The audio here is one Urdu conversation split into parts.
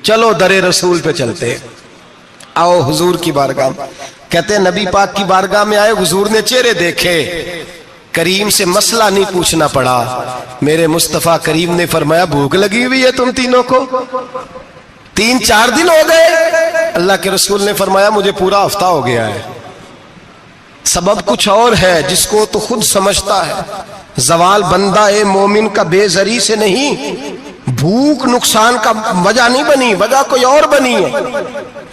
چلو در رسول پہ چلتے، آؤ حضور کی بارگاہ۔ کہتے ہیں نبی پاک کی بارگاہ میں آئے، حضور نے چہرے دیکھے، کریم سے مسئلہ نہیں پوچھنا پڑا۔ میرے مصطفیٰ کریم نے فرمایا بھوک لگی ہوئی ہے تم تینوں کو؟ 3-4 دن ہو گئے؟ اللہ کے رسول نے فرمایا مجھے پورا ہفتہ ہو گیا ہے۔ سبب کچھ اور ہے جس کو تو خود سمجھتا ہے۔ زوال بندہ مومن کا بے زری سے نہیں، بھوک نقصان کا وجہ نہیں بنی، وجہ کوئی اور بنی ہے۔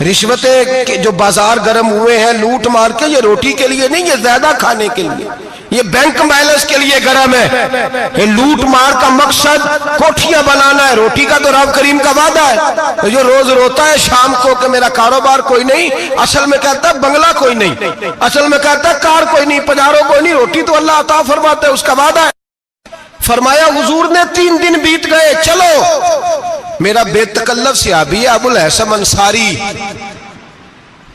رشوتیں جو بازار گرم ہوئے ہیں لوٹ مار کے، یہ روٹی کے لیے نہیں، یہ زیادہ کھانے کے لیے، یہ بینک بیلنس کے لیے گرم ہے۔ یہ لوٹ مار کا مقصد کوٹھیاں بنانا ہے، روٹی کا تو رب کریم کا وعدہ ہے۔ جو روز روتا ہے شام کو کہ میرا کاروبار کوئی نہیں، اصل میں کہتا ہے بنگلہ کوئی نہیں، اصل میں کہتا ہے کار کوئی نہیں، پجارو کوئی نہیں، روٹی تو اللہ عطا فرماتا ہے، اس کا وعدہ ہے۔ فرمایا حضور نے 3 دن بیت گئے، چلو۔ میرا بے تکلف صحابی ہے ابو الحسن انصاری،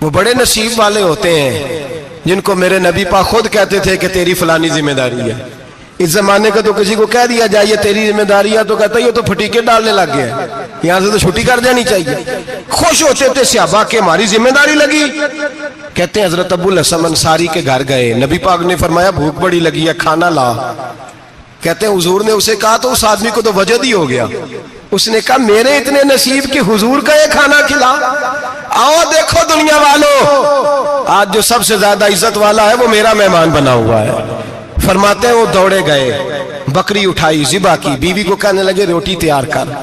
وہ بڑے نصیب والے ہوتے ہیں جن کو میرے نبی پاک خود کہتے تھے کہ تیری فلانی ذمہ داری ہے۔ اس زمانے کا تو کسی کو کہہ دیا جائے یہ تیری ذمہ داری ہے تو کہتا ہے یہ تو پھٹیکے ڈالنے لگ گیا ہے، یہاں سے تو چھٹی کر جانی چاہیے۔ خوش ہوتے تھے صحابہ کہ ہماری ذمہ داری لگی۔ کہتے ہیں حضرت ابو الحسن انصاری کے گھر گئے، نبی پاک نے فرمایا بھوک بڑی لگی ہے، کھانا لا۔ کہتے ہیں حضور نے اسے کہا تو اس آدمی کو تو وجد ہی ہو گیا، اس نے کہا میرے اتنے نصیب کہ حضور کا یہ کھانا کھلا۔ آؤ دیکھو دنیا والو، آج جو سب سے زیادہ عزت والا ہے وہ میرا مہمان بنا ہوا ہے۔ فرماتے ہیں وہ دوڑے گئے، بکری اٹھائی، ذبح کی، بیوی کو کہنے لگے روٹی تیار کر،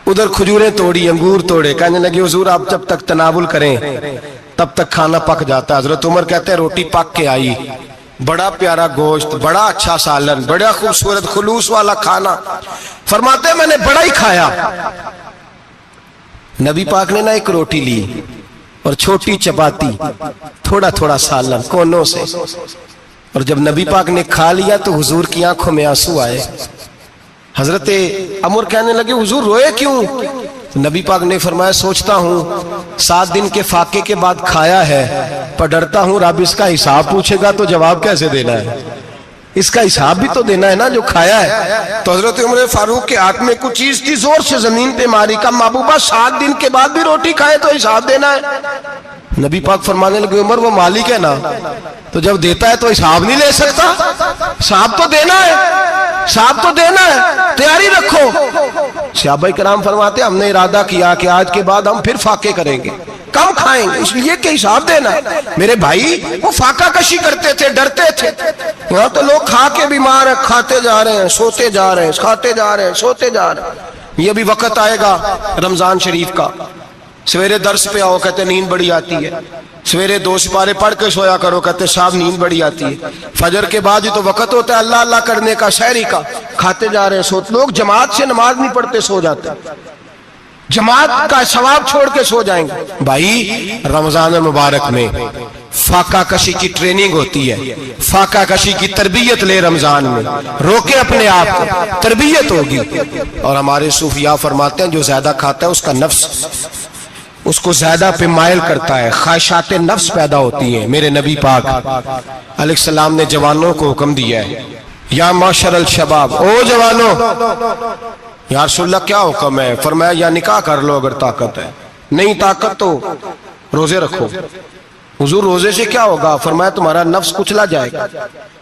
ادھر کھجوریں توڑی، انگور توڑے، کہنے لگے حضور آپ جب تک تناول کریں تب تک کھانا پک جاتا ہے۔ حضرت عمر کہتے ہیں روٹی پک کے آئی، بڑا پیارا گوشت، بڑا اچھا سالن، بڑا خوبصورت خلوص والا کھانا۔ فرماتے ہیں میں نے بڑا ہی کھایا۔ نبی پاک نے نہ ایک روٹی لی اور چھوٹی چپاتی، تھوڑا تھوڑا سالن کونوں سے، اور جب نبی پاک نے کھا لیا تو حضور کی آنکھوں میں آنسو آئے۔ حضرت عمر کہنے لگے حضور روئے کیوں؟ نبی پاک نے فرمایا سوچتا ہوں 7 دن کے فاقے کے بعد کھایا ہے، پر ڈرتا ہوں رب اس کا حساب پوچھے گا تو جواب کیسے دینا ہے، اس کا حساب بھی تو دینا ہے نا جو کھایا ہے۔ تو حضرت عمر فاروق کے ہاتھ میں کچھ چیز تھی، زور سے زمین پہ ماری، کہا محبوبہ 7 دن کے بعد بھی روٹی کھائے تو حساب دینا ہے۔ نبی پاک فرمانے لگے عمر وہ مالک ہے نا، تو جب دیتا ہے تو حساب نہیں لے سکتا، حساب تو دینا ہے، حساب تو دینا ہے، تیاری رکھو۔ صحابہ کرام فرماتے ہم نے ارادہ کیا کہ آج کے بعد ہم پھر فاقے کریں گے، کم کھائیں گے، اس لیے کہ حساب دینا ہے۔ میرے بھائی وہ فاقہ کشی کرتے تھے، ڈرتے تھے۔ یہاں تو لوگ کھا کے بیمار ہیں، کھاتے جا رہے ہیں، سوتے جا رہے ہیں، کھاتے جا رہے ہیں، سوتے جا رہے ہیں۔ یہ بھی وقت آئے گا رمضان شریف کا، سویرے درس پہ آؤ کہتے نیند بڑی آتی ہے، سویرے 2 سپارے پڑھ کے سویا کرو کہتے صاحب نیند بڑی آتی ہے، فجر کے بعد ہی تو وقت ہوتا ہے اللہ اللہ کرنے کا، سحری کا، کھاتے جا رہے ہیں، سوتے۔ لوگ جماعت سے نماز نہیں پڑھتے، سو جاتے، جماعت کا ثواب چھوڑ کے سو جائیں گے۔ بھائی رمضان مبارک میں فاقہ کشی کی ٹریننگ ہوتی ہے، فاقہ کشی کی تربیت لے، رمضان میں روکے اپنے آپ کو، تربیت ہوگی۔ اور ہمارے صوفیاء فرماتے ہیں جو زیادہ کھاتا ہے اس کا نفس اس کو زیادہ پہ مائل کرتا ہے، خواہشات نفس پیدا ہوتی ہیں۔ میرے نبی پاک علیہ السلام نے جوانوں کو حکم دیا ہے یا معاشر الشباب، او جوانوں، یا رسول اللہ کیا حکم ہے؟ فرمایا یا نکاح کر لو اگر طاقت ہے، نہیں طاقت تو روزے رکھو۔ حضور روزے سے کیا ہوگا؟ فرمایا تمہارا نفس کچلا جائے گا،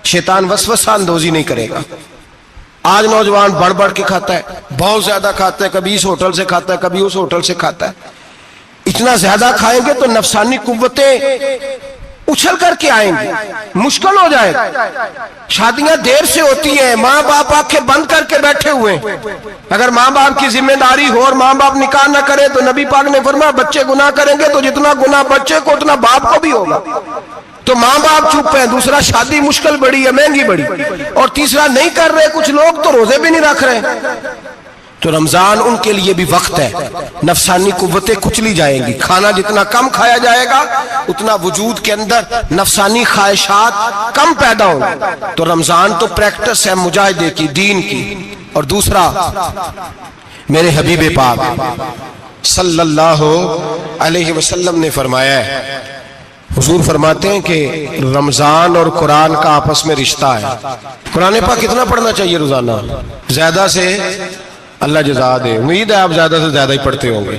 شیطان وسوسہ اندوزی نہیں کرے گا۔ آج نوجوان بڑھ بڑھ کے کھاتا ہے، بہت زیادہ کھاتا ہے، کبھی اس ہوٹل سے کھاتا ہے، کبھی اس ہوٹل سے کھاتا ہے۔ اتنا زیادہ کھائیں گے تو نفسانی قوتیں اچھل کر کے آئیں گی، مشکل ہو جائے گا۔ شادیاں دیر سے ہوتی ہیں، ماں باپ آنکھیں بند کر کے بیٹھے ہوئے ہیں۔ اگر ماں باپ کی ذمہ داری ہو اور ماں باپ نکاح نہ کرے تو نبی پاک نے فرمایا بچے گناہ کریں گے تو جتنا گناہ بچے کو اتنا باپ کو بھی ہوگا۔ تو ماں باپ چپ ہیں، دوسرا شادی مشکل بڑی ہے، مہنگی بڑی، اور تیسرا نہیں کر رہے کچھ لوگ تو روزے بھی نہیں رکھ رہے۔ تو رمضان ان کے لیے بھی وقت ہے، نفسانی قوتیں کچلی جائیں گی، کھانا جتنا کم کھایا جائے گا اتنا وجود کے اندر نفسانی خواہشات کم پیدا ہوں گی۔ تو رمضان تو پریکٹس ہے مجاہدے کی، دین کی۔ اور دوسرا میرے حبیب پاک صلی اللہ علیہ وسلم نے فرمایا ہے، حضور فرماتے ہیں کہ رمضان اور قرآن کا آپس میں رشتہ ہے۔ قرآن پاک کتنا پڑھنا چاہیے روزانہ؟ زیادہ سے اللہ جزا دے، امید ہے آپ زیادہ سے زیادہ ہی پڑھتے ہوں گے۔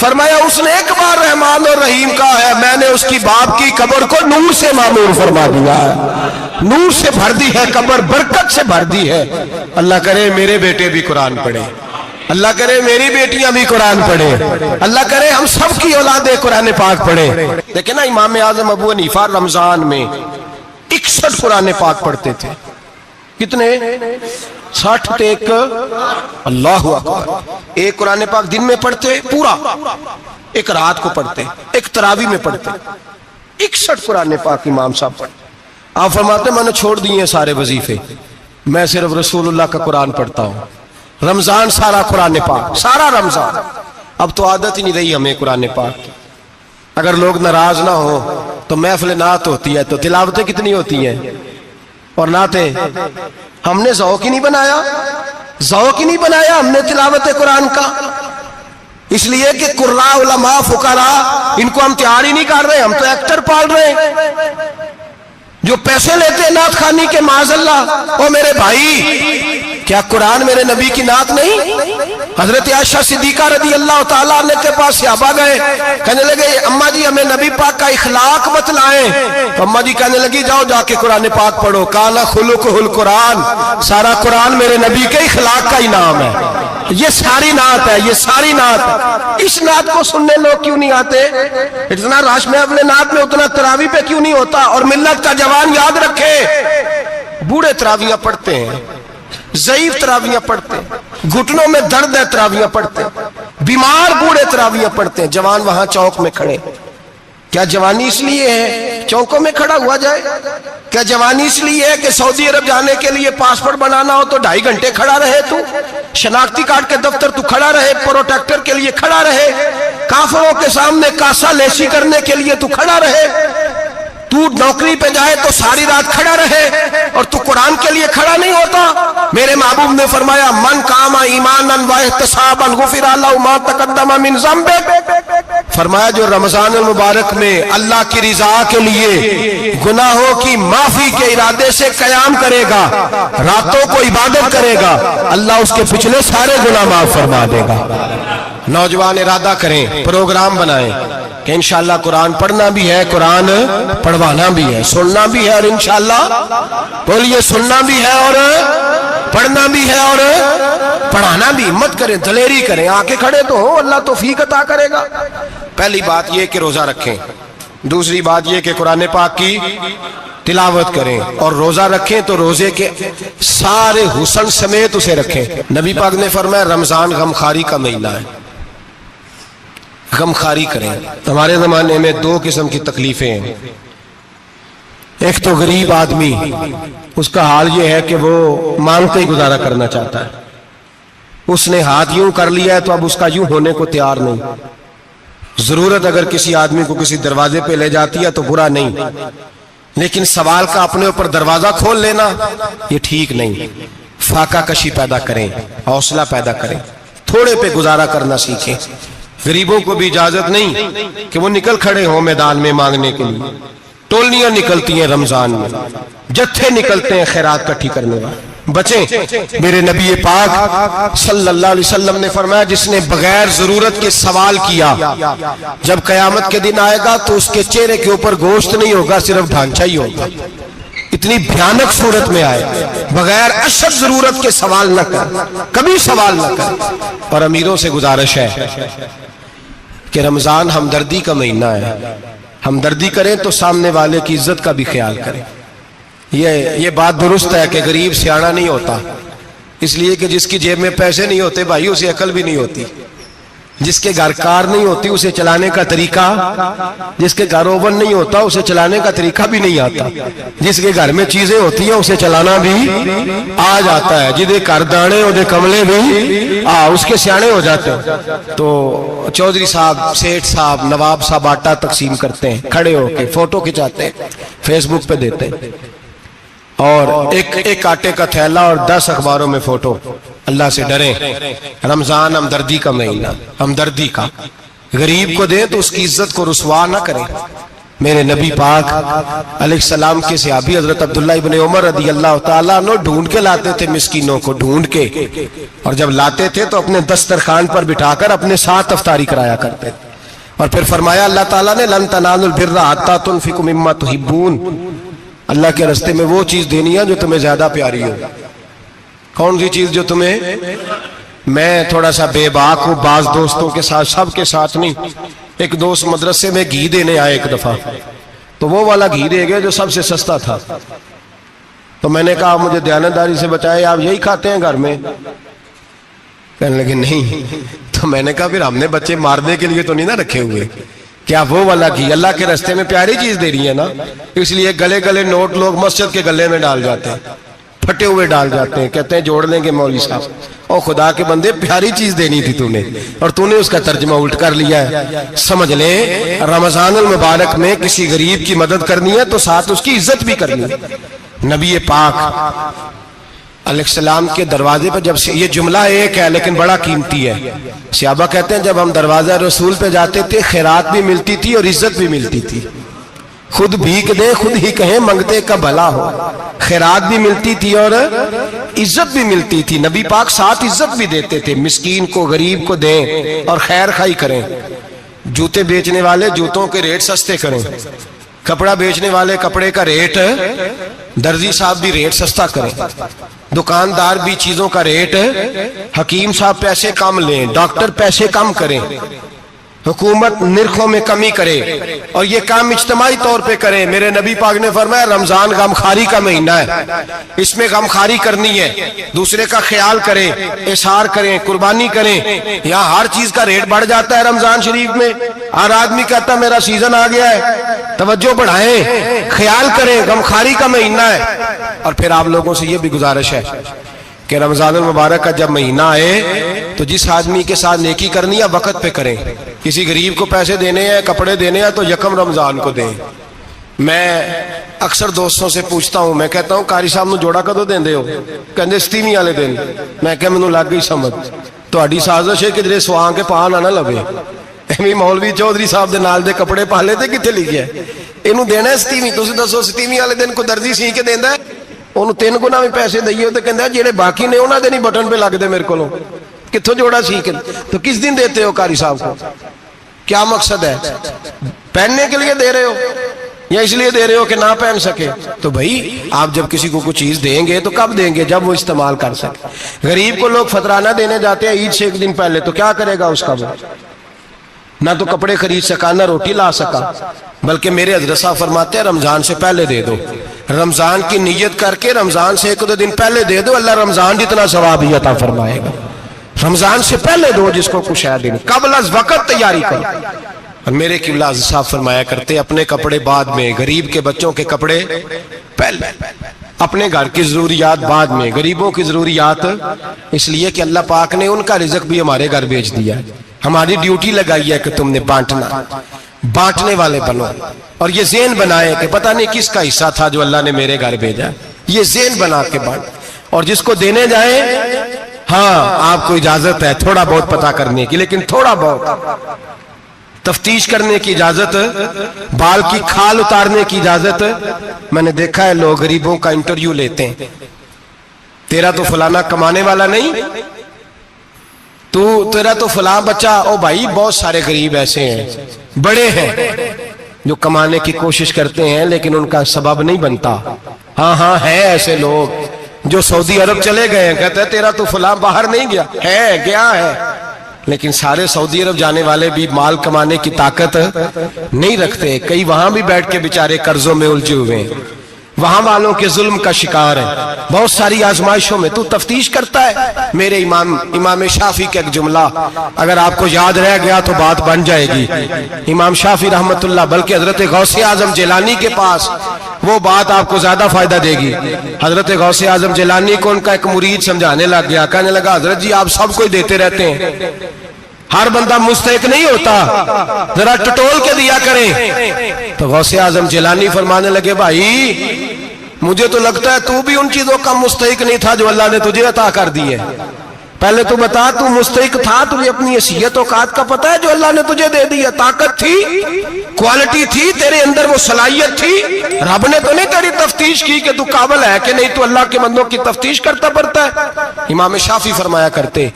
فرمایا اس نے ایک بار رحمان اور رحیم کہا ہے، میں نے اس کی باپ کی قبر کو نور سے معمور فرما دیا ہے، نور سے بھر دی ہے قبر، برکت سے بھر دی ہے۔ اللہ کرے میرے بیٹے بھی قرآن پڑھے، اللہ کرے میری بیٹیاں بھی قرآن پڑھے، اللہ کرے ہم سب کی اولادیں قرآن پاک پڑھے۔ لیکن نا امام اعظم ابو حنیفہ رمضان میں 61 قرآن پاک پڑھتے تھے۔ کتنے؟ 60 ٹیک اللہ اکبر۔ ایک قرآن پاک دن میں پڑھتے پورا، ایک رات کو پڑھتے، ایک تراویح میں پڑھتے۔ 61 قرآن پاک امام صاحب پڑھتے۔ آپ فرماتے میں نے چھوڑ دیے ہیں سارے وظیفے، میں صرف رسول اللہ کا قرآن پڑھتا ہوں۔ رمضان سارا قرآن پاک، سارا رمضان۔ اب تو عادت ہی نہیں رہی ہمیں قرآن پاک کی۔ اگر لوگ ناراض نہ ہو تو محفل نعت ہوتی ہے تو تلاوتیں کتنی ہوتی ہیں، اور نعتیں ہم نے ذوق ہی نہیں بنایا، ذوق ہی نہیں بنایا ہم نے تلاوت قرآن کا۔ اس لیے کہ قراء علماء فقراء ان کو ہم تیار ہی نہیں کر رہے، ہم تو ایکٹر پال رہے ہیں جو پیسے لیتے ہیں نعت خوانی کے، معاذ اللہ۔ او میرے بھائی، کیا قرآن میرے نبی کی نعت نہیں؟ حضرت عائشہ صدیقہ رضی اللہ تعالیٰ عنہ کے پاس صحابہ گئے، کہنے لگے اماں جی ہمیں نبی پاک کا اخلاق بتلائیں۔ تو اماں جی کہنے لگی جاؤ جا کے قرآن پاک پڑھو، کالا خلقہ القرآن، سارا قرآن میرے نبی کے اخلاق کا انعام ہے۔ یہ ساری نعت ہے، یہ ساری نعت ہے۔ اس نعت کو سننے لوگ کیوں نہیں آتے؟ اتنا رش میں اپنے نعت میں اتنا تراویح پہ کیوں نہیں ہوتا؟ اور ملت کا جوان یاد رکھے، بوڑھے تراویحاں پڑھتے ہیں، ضعیف تراویحاں پڑھتے ہیں، گھٹنوں میں درد ہے تراویحاں پڑھتے ہیں، بیمار بوڑھے تراویحاں پڑھتے ہیں، جوان وہاں چوک میں کھڑے۔ کیا جوانی اس لیے ہے چوکوں میں کھڑا ہوا جائے؟ کیا جوانی اس لیے ہے کہ سعودی عرب جانے کے لیے پاسپورٹ بنانا ہو تو 2.5 گھنٹے کھڑا رہے تو؟ شناختی کارڈ کے دفتر تو کھڑا رہے، پروٹیکٹر کے لیے کھڑا رہے، کافروں کے سامنے کاسا لیسی کرنے کے لیے تو کھڑا رہے، تو نوکری پہ جائے تو ساری رات کھڑا رہے، اور تو قرآن کے لیے کھڑا نہیں ہوتا؟ میرے محبوب نے فرمایا من قام ایمانا و احتسابا غفر له ما تقدم من ذنبه۔ فرمایا جو رمضان المبارک میں اللہ کی رضا کے لیے گناہوں کی معافی کے ارادے سے قیام کرے گا، راتوں کو عبادت کرے گا، اللہ اس کے پچھلے سارے گناہ معاف فرما دے گا۔ نوجوان ارادہ کریں، پروگرام بنائیں کہ انشاءاللہ قرآن پڑھنا بھی ہے، قرآن پڑھوانا بھی ہے، سننا بھی ہے، اور انشاءاللہ بولیے سننا بھی ہے اور پڑھنا بھی ہے اور پڑھانا بھی۔ ہمت کریں، دلیری کریں، آکے کھڑے تو ہو، اللہ توفیق عطا کرے گا۔ پہلی بات یہ کہ روزہ رکھیں، دوسری بات یہ کہ قرآن پاک کی تلاوت کریں، اور روزہ رکھیں تو روزے کے سارے حسن سمیت اسے رکھیں۔ نبی پاک نے فرمایا رمضان غمخاری کا مہینہ ہے، غمخاری کریں۔ ہمارے زمانے میں 2 قسم کی تکلیفیں ہیں۔ ایک تو غریب آدمی، اس کا حال یہ ہے کہ وہ مانگتے ہی گزارا کرنا چاہتا ہے، اس نے ہاتھ یوں کر لیا ہے تو اب اس کا یوں ہونے کو تیار نہیں۔ ضرورت اگر کسی آدمی کو کسی دروازے پہ لے جاتی ہے تو برا نہیں، لیکن سوال کا اپنے اوپر دروازہ کھول لینا یہ ٹھیک نہیں۔ فاقہ کشی پیدا کریں، حوصلہ پیدا کریں، تھوڑے پہ گزارا کرنا سیکھیں۔ غریبوں کو بھی اجازت نہیں کہ وہ نکل کھڑے ہوں میدان میں مانگنے کے لیے۔ ٹولیاں نکلتی ہیں رمضان میں، جتھے نکلتے ہیں خیرات کٹھی کرنے والے۔ بچیں، میرے نبی پاک صلی اللہ علیہ وسلم نے فرمایا جس نے بغیر ضرورت کے سوال کیا، جب قیامت کے دن آئے گا تو اس کے چہرے کے اوپر گوشت نہیں ہوگا، صرف ڈھانچہ ہی ہوگا۔ اتنی بھیانک صورت میں آئے، بغیر اشد ضرورت کے سوال نہ کر، کبھی سوال نہ کر۔ اور امیروں سے گزارش ہے کہ رمضان ہمدردی کا مہینہ ہے، ہمدردی کریں تو سامنے والے کی عزت کا بھی خیال کریں۔ یہ بات درست ہے کہ غریب سیاڑا نہیں ہوتا، اس لیے کہ جس کی جیب میں پیسے نہیں ہوتے بھائی اسے عقل بھی نہیں ہوتی، جس کے گھر کار نہیں ہوتی اسے چلانے کا طریقہ، جس کے گھر اوون نہیں ہوتا اسے چلانے کا طریقہ بھی نہیں آتا، جس کے گھر میں چیزیں ہوتی ہیں اسے چلانا بھی آ جاتا ہے، جدے گھر دانے اودے کملے بھی اس کے سیانے ہو جاتے ہیں۔ تو چودھری صاحب، سیٹھ صاحب، نواب صاحب آٹا تقسیم کرتے ہیں، کھڑے ہو کے فوٹو کھچاتے ہیں، فیس بک پہ دیتے ہیں، اور ایک آٹے کا تھیلا اور 10 اخباروں میں فوٹو۔ اللہ سے ڈریں، رمضان ہمدردی کا مہینہ، ہمدردی کا۔ غریب کو دیں تو اس کی عزت کو رسوا نہ کریں، میرے نبی پاک علیہ السلام کے صحابی حضرت عبداللہ ابن عمر رضی اللہ تعالیٰ عنہ ڈھونڈ کے لاتے تھے مسکینوں کو، ڈھونڈ کے، اور جب لاتے تھے تو اپنے دسترخوان پر بٹھا کر اپنے ساتھ افطاری کرایا کرتے تھے. اور پھر فرمایا اللہ تعالیٰ نے لن تنالوا البر حتی تنفقوا مما تحبون، اللہ کے راستے میں وہ چیز دینی ہے جو تمہیں زیادہ پیاری ہو. کون سی چیز جو تمہیں؟ میں تھوڑا سا بے باک ہوں، بعض دوستوں کے ساتھ، سب کے ساتھ نہیں. ایک دوست مدرسے میں گھی دینے آئے ایک دفعہ، تو وہ والا گھی دے گئے جو سب سے سستا تھا. تو میں نے کہا مجھے دیانتداری سے بچائے، آپ یہی کھاتے ہیں گھر میں؟ کہنے لگے نہیں. تو میں نے کہا پھر ہم نے بچے مارنے کے لیے تو نہیں نہ رکھے ہوئے، کیا وہ والا گھی اللہ کے راستے میں پیاری چیز دے رہی ہے نا. اس لیے گلے گلے نوٹ لوگ مسجد کے گلے میں ڈال جاتے ہیں، پھٹے ہوئے ڈال جاتے ہیں، کہتے ہیں جوڑ لیں گے مولوی صاحب. اور خدا کے بندے پیاری چیز دینی تھی تو نے، اور تو نے اس کا ترجمہ الٹ کر لیا ہے. سمجھ لیں رمضان المبارک میں کسی غریب کی مدد کرنی ہے تو ساتھ اس کی عزت بھی کرنی ہے. نبی پاک علیہ السلام کے دروازے پر جب سے، یہ جملہ ایک ہے لیکن بڑا قیمتی ہے، صحابہ کہتے ہیں جب ہم دروازہ رسول پہ جاتے تھے خیرات بھی ملتی تھی اور عزت بھی ملتی تھی. خود بھیک دے خود ہی کہیں منگتے کا بھلا ہو، خیرات بھی ملتی تھی اور عزت بھی ملتی تھی. نبی پاک ساتھ عزت بھی دیتے تھے، مسکین کو غریب کو دیں اور خیر خائی کریں. جوتے بیچنے والے جوتوں کے ریٹ سستے کریں، کپڑا بیچنے والے کپڑے کا ریٹ، درزی صاحب بھی ریٹ سستا کریں، دکاندار بھی چیزوں کا ریٹ، حکیم صاحب پیسے کم لیں، ڈاکٹر پیسے کم کریں، حکومت نرخوں میں کمی کرے، اور یہ کام اجتماعی طور پہ کریں. میرے نبی پاک نے فرمایا رمضان غمخواری کا مہینہ ہے، اس میں غمخواری کرنی ہے، دوسرے کا خیال کریں، احسار کریں، قربانی کریں. یہاں ہر چیز کا ریٹ بڑھ جاتا ہے رمضان شریف میں. ہر آدمی کہتا ہے میرا سیزن آ گیا ہے، توجہ بڑھائیں، خیال کریں، غمخواری کا مہینہ ہے. اور پھر آپ لوگوں سے یہ بھی گزارش ہے کہ رمضان المبارک کا جب مہینہ آئے تو جس آدمی کے ساتھ نیکی کرنی ہے وقت پہ کریں. کسی غریب کو پیسے دینے ہیں، کپڑے دینے ہیں تو یکم رمضان کو دیں. میں اکثر دوستوں سے پوچھتا ہوں، میں کہتا ہوں قاری صاحب نو جوڑا کدو دیندے ہو؟ کہندے ستیویں والے دن. میں کہ مینوں لگ گئی سمجھ، تہاڈی سازش ہے کہ جڑے سواں کے پاہ نہ لوے. ایویں مولوی چودھری صاحب دے نال دے کپڑے پا لے تے کتے لکھیا ہے اینوں دینا ہے ستیویں. تسی دسو ستیویں والے دن کو درزی سی کے دیندا ہے؟ انہوں 3 گنا بھی پیسے دئیے تو کہندہ ہے جڑے باقی نے انہاں دے نہیں بٹن پہ لگ دے میرے کو. کتھوں جوڑا سیکھ؟ تو کس دن دیتے ہو قاری صاحب کو؟ کیا مقصد ہے؟ پہننے کے لیے دے رہے ہو یا اس لیے دے رہے ہو کہ نہ پہن سکے؟ تو بھائی آپ جب کسی کو کوئی چیز دیں گے تو کب دیں گے؟ جب وہ استعمال کر سکے. غریب کو لوگ فطرانہ دینے جاتے ہیں عید سے 1 دن پہلے، تو کیا کرے گا اس کا؟ وہ نہ تو کپڑے خرید سکا نہ روٹی لا سکا. بلکہ میرے حضرت صاحب فرماتے ہیں رمضان سے پہلے دے دو، رمضان کی نیت کر کے رمضان سے 1-2 دن پہلے دے دو، اللہ رمضان جتنا ثواب ہی عطا فرمائے گا. رمضان سے پہلے دو جس کو کچھ ہے دن، قبل از وقت تیاری کرو. اور میرے قبلہ صاحب فرمایا کرتے اپنے کپڑے بعد میں، غریب کے بچوں کے کپڑے پہلے، اپنے گھر کی ضروریات بعد میں، غریبوں کی ضروریات. اس لیے کہ اللہ پاک نے ان کا رزق بھی ہمارے گھر بھیج دیا ہے. ہماری ڈیوٹی لگائی ہے کہ تم نے بانٹنا، بانٹنے والے بنو. اور یہ ذہن بنائے کہ پتہ نہیں کس کا حصہ تھا جو اللہ نے میرے گھر بھیجا. یہ ذہن بنا کے بانٹ. اور جس کو دینے جائیں، ہاں آپ کو اجازت ہے تھوڑا بہت پتہ کرنے کی، لیکن تھوڑا بہت تفتیش کرنے کی اجازت، بال کی کھال اتارنے کی اجازت. میں نے دیکھا ہے لوگ غریبوں کا انٹرویو لیتے ہیں، تیرا تو فلانا کمانے والا نہیں، تیرا تو فلاں بچہ. او بھائی بہت سارے غریب ایسے ہیں، بڑے ہیں جو کمانے کی کوشش کرتے ہیں لیکن ان کا سبب نہیں بنتا. ہاں ہے ایسے لوگ جو سعودی عرب چلے گئے ہیں، کہتے ہیں تیرا تو فلاں باہر نہیں گیا ہے، گیا ہے، لیکن سارے سعودی عرب جانے والے بھی مال کمانے کی طاقت نہیں رکھتے. کئی وہاں بھی بیٹھ کے بیچارے قرضوں میں الجھے ہوئے ہیں، وہاں والوں کے ظلم کا شکار ہے، بہت ساری آزمائشوں میں. تو تفتیش کرتا ہے. میرے امام شافعی کا ایک جملہ اگر آپ کو یاد رہ گیا تو بات بن جائے گی. امام شافعی رحمت اللہ، بلکہ حضرت غوث اعظم جیلانی کے پاس وہ بات آپ کو زیادہ فائدہ دے گی. حضرت غوث اعظم جیلانی کو ان کا ایک مرید سمجھانے لگ گیا، کہنے لگا حضرت جی آپ سب کو ہی دیتے رہتے ہیں، ہر بندہ مستحق نہیں ہوتا، ذرا ٹٹول کے دیا کریں. تو غوث اعظم جیلانی فرمانے لگے بھائی مجھے تو لگتا ہے تو بھی ان چیزوں کا مستحق نہیں تھا جو اللہ نے تجھے عطا کر دی ہے. پہلے تو بتا تو مستحق تھا، تجھے اپنی حیثیت اوقات کا پتہ ہے جو اللہ نے تجھے دے دیا؟ طاقت تھی، کوالٹی تھی تیرے اندر، وہ صلاحیت تھی؟ رب نے تو نہیں تیری تفتیش کی کہ تو قابل ہے کہ نہیں، تو اللہ کے بندوں کی تفتیش کرتا پڑتا ہے؟ امام شافعی فرمایا کرتے،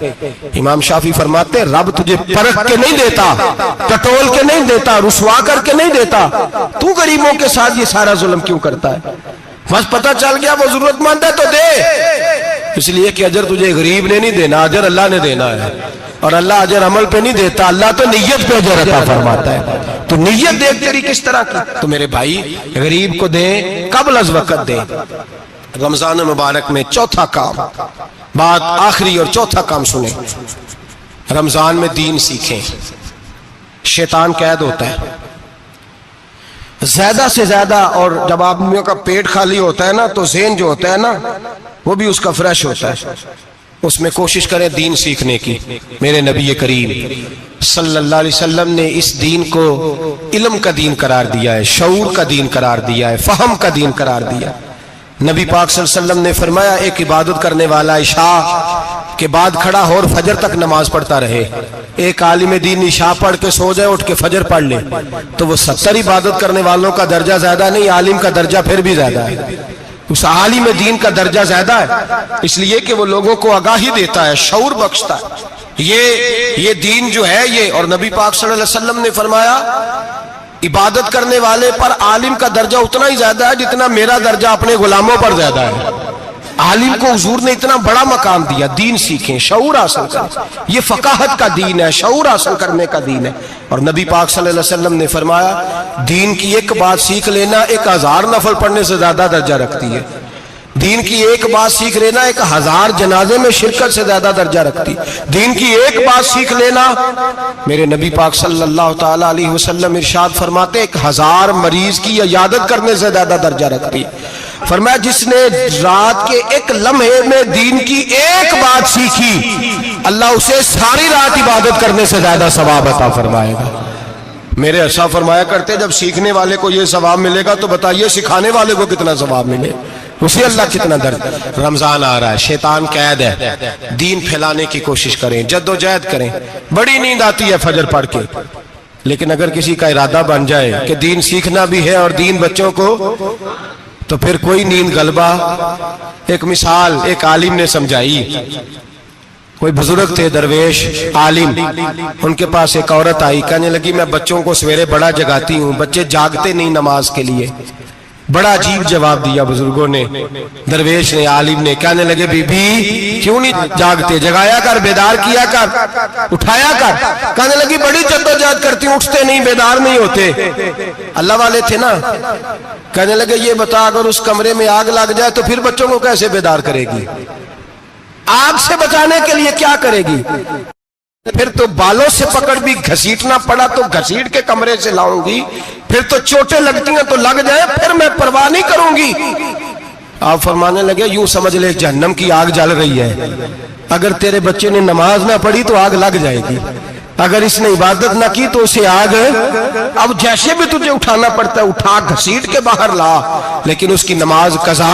امام شافعی فرماتے رب تجھے پرکھ کے نہیں دیتا، ٹٹول کے نہیں دیتا، رسوا کر کے نہیں دیتا، تو غریبوں کے ساتھ یہ سارا ظلم کیوں کرتا ہے؟ بس پتہ چل گیا وہ ضرورت مند ہے تو دے، اس لیے کہ اجر تجھے غریب نے نہیں دینا، اجر اللہ نے دینا ہے، اور اللہ اجر عمل پہ نہیں دیتا، اللہ تو نیت پہ اجر عطا فرماتا ہے۔ تو نیت دیکھ تیری کس طرح کی۔ تو میرے بھائی غریب کو دیں، قبل از وقت دیں۔ رمضان مبارک میں چوتھا کام، بات آخری اور چوتھا کام سنیں، رمضان میں دین سیکھیں۔ شیطان قید ہوتا ہے زیادہ سے زیادہ، اور جب آدمیوں کا پیٹ خالی ہوتا ہے نا تو ذہن جو ہوتا ہے نا وہ بھی اس کا فریش ہوتا ہے، اس میں کوشش کریں دین سیکھنے کی۔ میرے نبی کریم صلی اللہ علیہ وسلم نے اس دین کو علم کا دین قرار دیا ہے، شعور کا دین قرار دیا ہے، فہم کا دین قرار دیا ہے۔ نبی پاک صلی اللہ علیہ وسلم نے فرمایا ایک عبادت کرنے والا عشاء کے بعد کھڑا ہو اور فجر تک نماز پڑھتا رہے، ایک عالم دین عشاء پڑھ کے سو جائے، اٹھ کے فجر پڑھ لے، تو وہ 70 عبادت کرنے والوں کا درجہ زیادہ نہیں، عالم کا درجہ پھر بھی زیادہ ہے، اس عالم دین کا درجہ زیادہ ہے، اس لیے کہ وہ لوگوں کو آگاہی دیتا ہے، شعور بخشتا ہے۔ یہ دین جو ہے یہ، اور نبی پاک صلی اللہ علیہ وسلم نے فرمایا عبادت کرنے والے پر عالم کا درجہ اتنا ہی زیادہ ہے جتنا میرا درجہ اپنے غلاموں پر زیادہ ہے۔ عالم کو حضور نے اتنا بڑا مقام دیا۔ دین سیکھیں، شعور حاصل کریں، یہ فقاہت کا دین ہے، شعور حاصل کرنے کا دین ہے۔ اور نبی پاک صلی اللہ علیہ وسلم نے فرمایا دین کی ایک بات سیکھ لینا 1000 نفل پڑھنے سے زیادہ درجہ رکھتی ہے، دین کی ایک بات سیکھ لینا 1000 جنازے میں شرکت سے زیادہ درجہ رکھتی، دین کی ایک بات سیکھ لینا، میرے نبی پاک صلی اللہ تعالی علیہ وسلم ارشاد فرماتے 1000 مریض کی عیادت کرنے سے زیادہ درجہ رکھتی۔ فرمایا جس نے رات کے ایک لمحے میں دین کی ایک بات سیکھی، اللہ اسے ساری رات عبادت کرنے سے زیادہ ثواب عطا فرمائے گا۔ میرے ایسا فرمایا کرتے جب سیکھنے والے کو یہ ثواب ملے گا تو بتائیے سکھانے والے کو کتنا ثواب ملے، اسے اللہ کتنا درد۔ رمضان آ رہا ہے، شیطان قید ہے، دین پھیلانے کی کوشش کریں، جد و جہد کریں۔ بڑی نیند آتی ہے فجر پڑھ کے، لیکن اگر کسی کا ارادہ بن جائے کہ دین سیکھنا بھی ہے اور دین بچوں کو، تو پھر کوئی نیند غلبہ۔ ایک مثال ایک عالم نے سمجھائی، کوئی بزرگ تھے درویش عالم، ان کے پاس ایک عورت آئی، کہنے لگی میں بچوں کو سویرے بڑا جگاتی ہوں، بچے جاگتے نہیں نماز کے لیے۔ بڑا عجیب جواب دیا بزرگوں نے، درویش نے، عالم نے، کہنے لگے بی بی کیوں نہیں جاگتے، جگایا کر، بیدار کیا کر، اٹھایا کر۔ کہنے لگی بڑی جدوجہد کرتی ہوں، اٹھتے نہیں، بیدار نہیں ہوتے۔ اللہ والے تھے نا۔ کہنے لگے یہ بتا اگر اس کمرے میں آگ لگ جائے تو پھر بچوں کو کیسے بیدار کرے گی، آگ سے بچانے کے لیے کیا کرے گی؟ پھر تو بالوں سے پکڑ بھی گھسیٹنا پڑا تو گھسیٹ کے کمرے سے لاؤں گی، پھر تو چوٹیں لگتی ہیں تو لگ جائے، پھر میں پرواہ نہیں کروں گی۔ آپ فرمانے لگے یوں سمجھ لے جہنم کی آگ جل رہی ہے، اگر تیرے بچے نے نماز نہ پڑھی تو آگ لگ جائے گی، اگر اس نے عبادت نہ کی تو اسے آگ، اب جیسے بھی تجھے اٹھانا پڑتا ہے اٹھا گھسیٹ کے باہر لا، لیکن اس کی نماز قضا۔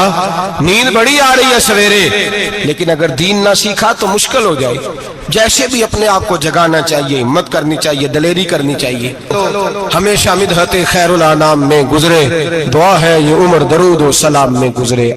نیند بڑی آ رہی ہے سویرے، لیکن اگر دین نہ سیکھا تو مشکل ہو جائے۔ جیسے بھی اپنے آپ کو جگانا چاہیے، ہمت کرنی چاہیے، دلیری کرنی چاہیے۔ ہمیشہ مدحت خیر الانام میں گزرے، دعا ہے یہ عمر درود و سلام میں گزرے۔